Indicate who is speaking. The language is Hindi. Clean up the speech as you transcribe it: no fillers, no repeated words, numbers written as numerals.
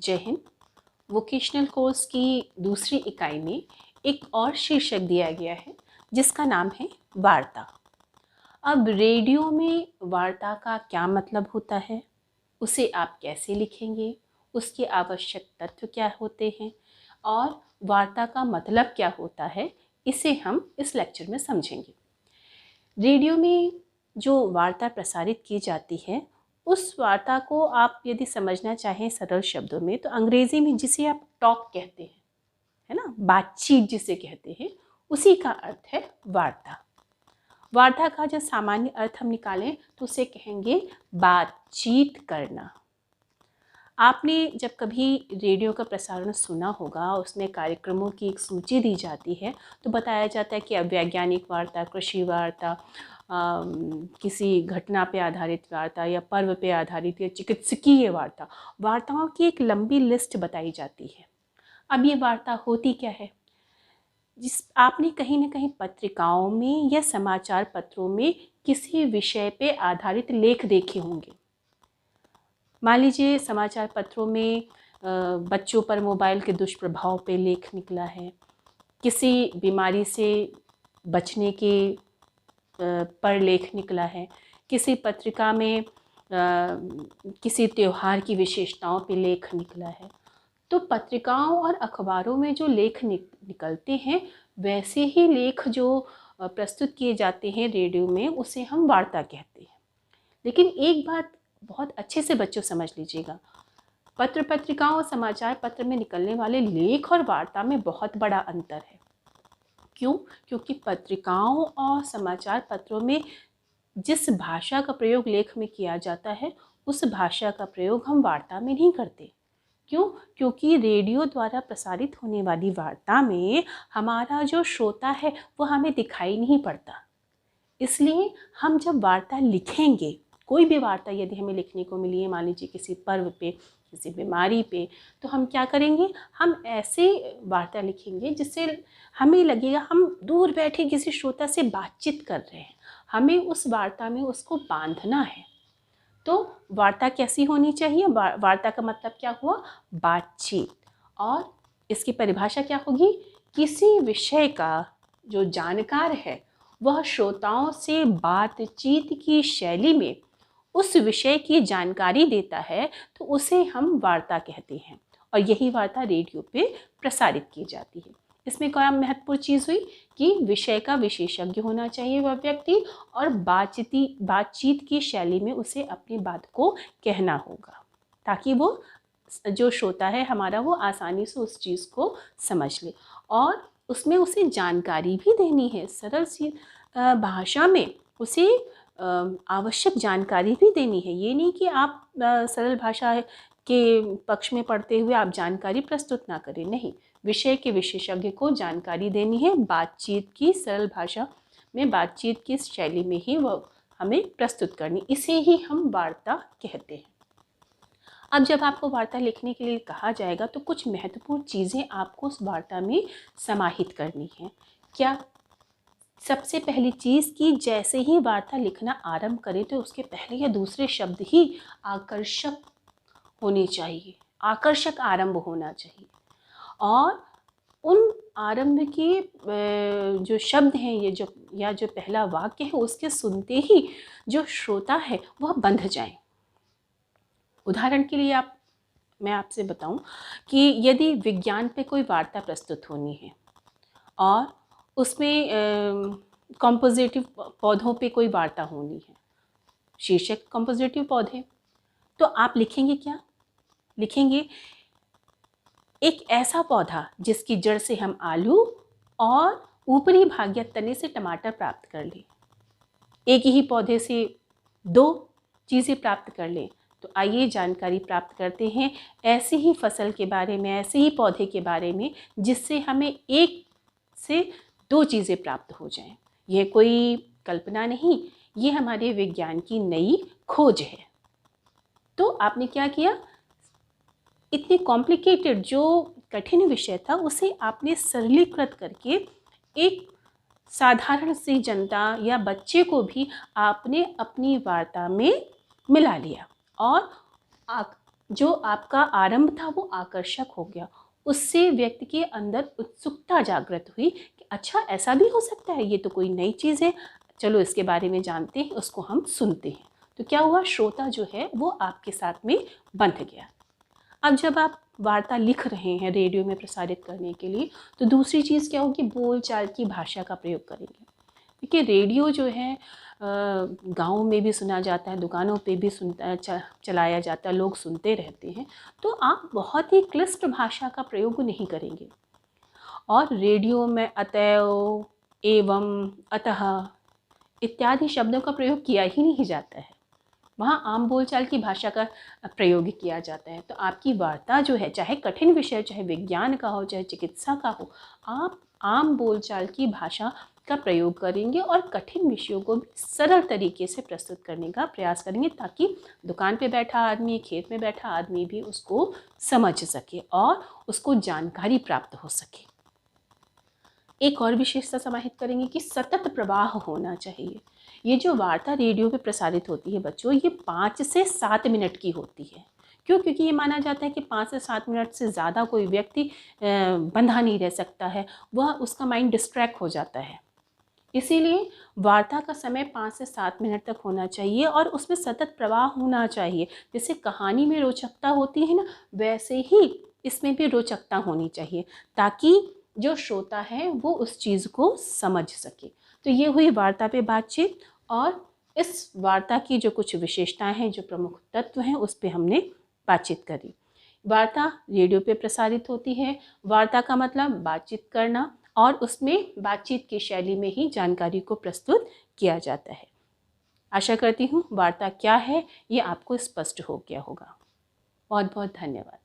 Speaker 1: जय हिंद। वोकेशनल कोर्स की दूसरी इकाई में एक और शीर्षक दिया गया है जिसका नाम है वार्ता। अब रेडियो में वार्ता का क्या मतलब होता है, उसे आप कैसे लिखेंगे, उसके आवश्यक तत्व क्या होते हैं और वार्ता का मतलब क्या होता है, इसे हम इस लेक्चर में समझेंगे। रेडियो में जो वार्ता प्रसारित की जाती है उस वार्ता को आप यदि समझना चाहें सरल शब्दों में तो अंग्रेजी में जिसे आप टॉक कहते हैं, है ना, बातचीत जिसे कहते हैं, उसी का अर्थ है वार्ता। वार्ता का जो सामान्य अर्थ हम निकालें तो उसे कहेंगे बातचीत करना। आपने जब कभी रेडियो का प्रसारण सुना होगा, उसमें कार्यक्रमों की एक सूची दी जाती है तो बताया जाता है कि अब वैज्ञानिक वार्ता, कृषि वार्ता, किसी घटना पे आधारित वार्ता या पर्व पे आधारित या चिकित्सकीय वार्ता, वार्ताओं की एक लंबी लिस्ट बताई जाती है। अब ये वार्ता होती क्या है? जिस आपने कहीं ना कहीं पत्रिकाओं में या समाचार पत्रों में किसी विषय पे आधारित लेख देखे होंगे। मान लीजिए समाचार पत्रों में बच्चों पर मोबाइल के दुष्प्रभाव पे लेख निकला है, किसी बीमारी से बचने के पर लेख निकला है, किसी पत्रिका में किसी त्योहार की विशेषताओं पे लेख निकला है। तो पत्रिकाओं और अखबारों में जो लेख निकलते हैं वैसे ही लेख जो प्रस्तुत किए जाते हैं रेडियो में, उसे हम वार्ता कहते हैं। लेकिन एक बात बहुत अच्छे से बच्चों समझ लीजिएगा, पत्र पत्रिकाओं और समाचार पत्र में निकलने वाले लेख और वार्ता में बहुत बड़ा अंतर है। क्यों? क्योंकि पत्रिकाओं और समाचार पत्रों में जिस भाषा का प्रयोग लेख में किया जाता है उस भाषा का प्रयोग हम वार्ता में नहीं करते। क्यों? क्योंकि रेडियो द्वारा प्रसारित होने वाली वार्ता में हमारा जो श्रोता है वो हमें दिखाई नहीं पड़ता। इसलिए हम जब वार्ता लिखेंगे, कोई भी वार्ता यदि हमें लिखने को मिली है, मान लीजिए किसी पर्व पे, किसी बीमारी पे, तो हम क्या करेंगे, हम ऐसे वार्ता लिखेंगे जिससे हमें लगेगा हम दूर बैठे किसी श्रोता से बातचीत कर रहे हैं, हमें उस वार्ता में उसको बांधना है। तो वार्ता कैसी होनी चाहिए? वार्ता का मतलब क्या हुआ? बातचीत। और इसकी परिभाषा क्या होगी? किसी विषय का जो जानकार है वह श्रोताओं से बातचीत की शैली में उस विषय की जानकारी देता है तो उसे हम वार्ता कहते हैं। और यही वार्ता रेडियो पे प्रसारित की जाती है। इसमें क्या महत्वपूर्ण चीज़ हुई कि विषय का विशेषज्ञ होना चाहिए वह व्यक्ति, और बातचीत की शैली में उसे अपनी बात को कहना होगा ताकि वो जो श्रोता है हमारा वो आसानी से उस चीज़ को समझ ले। और उसमें उसे जानकारी भी देनी है, सरल सी भाषा में उसे आवश्यक जानकारी भी देनी है। ये नहीं कि आप सरल भाषा के पक्ष में पढ़ते हुए आप जानकारी प्रस्तुत ना करें, नहीं, विषय के विशेषज्ञ को जानकारी देनी है, बातचीत की सरल भाषा में, बातचीत की शैली में ही वह हमें प्रस्तुत करनी, इसे ही हम वार्ता कहते हैं। अब जब आपको वार्ता लिखने के लिए कहा जाएगा तो कुछ महत्वपूर्ण चीज़ें आपको उस वार्ता में समाहित करनी है। क्या? सबसे पहली चीज़ कि जैसे ही वार्ता लिखना आरंभ करें तो उसके पहले या दूसरे शब्द ही आकर्षक होने चाहिए, आकर्षक आरंभ होना चाहिए। और उन आरंभ के जो शब्द हैं ये जो या जो पहला वाक्य है उसके सुनते ही जो श्रोता है वह बंध जाए। उदाहरण के लिए मैं आपसे बताऊं कि यदि विज्ञान पे कोई वार्ता प्रस्तुत होनी है और उसमें कॉम्पोजिटिव पौधों पे कोई वार्ता होनी है, शीर्षक कॉम्पोजिटिव पौधे, तो आप लिखेंगे क्या? लिखेंगे एक ऐसा पौधा जिसकी जड़ से हम आलू और ऊपरी भाग या तने से टमाटर प्राप्त कर लें। एक ही पौधे से 2 चीज़ें प्राप्त कर लें। तो आइए जानकारी प्राप्त करते हैं ऐसी ही फसल के बारे में, ऐसे ही पौधे के बारे में जिससे हमें 1 से 2 चीज़ें प्राप्त हो जाएं। यह कोई कल्पना नहीं, ये हमारे विज्ञान की नई खोज है। तो आपने क्या किया, इतने कॉम्प्लिकेटेड जो कठिन विषय था उसे आपने सरलीकृत करके एक साधारण सी जनता या बच्चे को भी आपने अपनी वार्ता में मिला लिया और जो आपका आरंभ था वो आकर्षक हो गया, उससे व्यक्ति के अंदर उत्सुकता जागृत हुई कि अच्छा ऐसा भी हो सकता है, ये तो कोई नई चीज़ है, चलो इसके बारे में जानते हैं, उसको हम सुनते हैं। तो क्या हुआ, श्रोता जो है वो आपके साथ में बंध गया। अब जब आप वार्ता लिख रहे हैं रेडियो में प्रसारित करने के लिए, तो दूसरी चीज़ क्या होगी, बोलचाल की भाषा का प्रयोग करेंगे। देखिए रेडियो जो है गाँव में भी सुना जाता है, दुकानों पे भी चलाया जाता है, लोग सुनते रहते हैं। तो आप बहुत ही क्लिष्ट भाषा का प्रयोग नहीं करेंगे। और रेडियो में अतएव, एवं, अतः इत्यादि शब्दों का प्रयोग किया ही नहीं जाता है। वहाँ आम बोलचाल की भाषा का प्रयोग किया जाता है। तो आपकी वार्ता जो है, चाहे कठिन विषय, चाहे विज्ञान का हो, चाहे चिकित्सा का हो, आप आम बोलचाल की भाषा का प्रयोग करेंगे और कठिन विषयों को भी सरल तरीके से प्रस्तुत करने का प्रयास करेंगे, ताकि दुकान पे बैठा आदमी, खेत में बैठा आदमी भी उसको समझ सके और उसको जानकारी प्राप्त हो सके। एक और विशेषता समाहित करेंगे कि सतत प्रवाह होना चाहिए। ये जो वार्ता रेडियो पे प्रसारित होती है बच्चों, ये 5 से 7 मिनट की होती है। क्यों? क्योंकि ये माना जाता है कि 5 से 7 मिनट से ज़्यादा कोई व्यक्ति बंधा नहीं रह सकता है, वह उसका माइंड डिस्ट्रैक्ट हो जाता है। इसीलिए वार्ता का समय 5 से 7 मिनट तक होना चाहिए और उसमें सतत प्रवाह होना चाहिए। जैसे कहानी में रोचकता होती है ना, वैसे ही इसमें भी रोचकता होनी चाहिए, ताकि जो श्रोता है वो उस चीज़ को समझ सके। तो ये हुई वार्ता पे बातचीत, और इस वार्ता की जो कुछ विशेषताएं हैं, जो प्रमुख तत्व हैं, उस पे हमने बातचीत करी। वार्ता रेडियो पे प्रसारित होती है। वार्ता का मतलब बातचीत करना, और उसमें बातचीत की शैली में ही जानकारी को प्रस्तुत किया जाता है। आशा करती हूँ वार्ता क्या है ये आपको स्पष्ट हो गया होगा। बहुत बहुत धन्यवाद।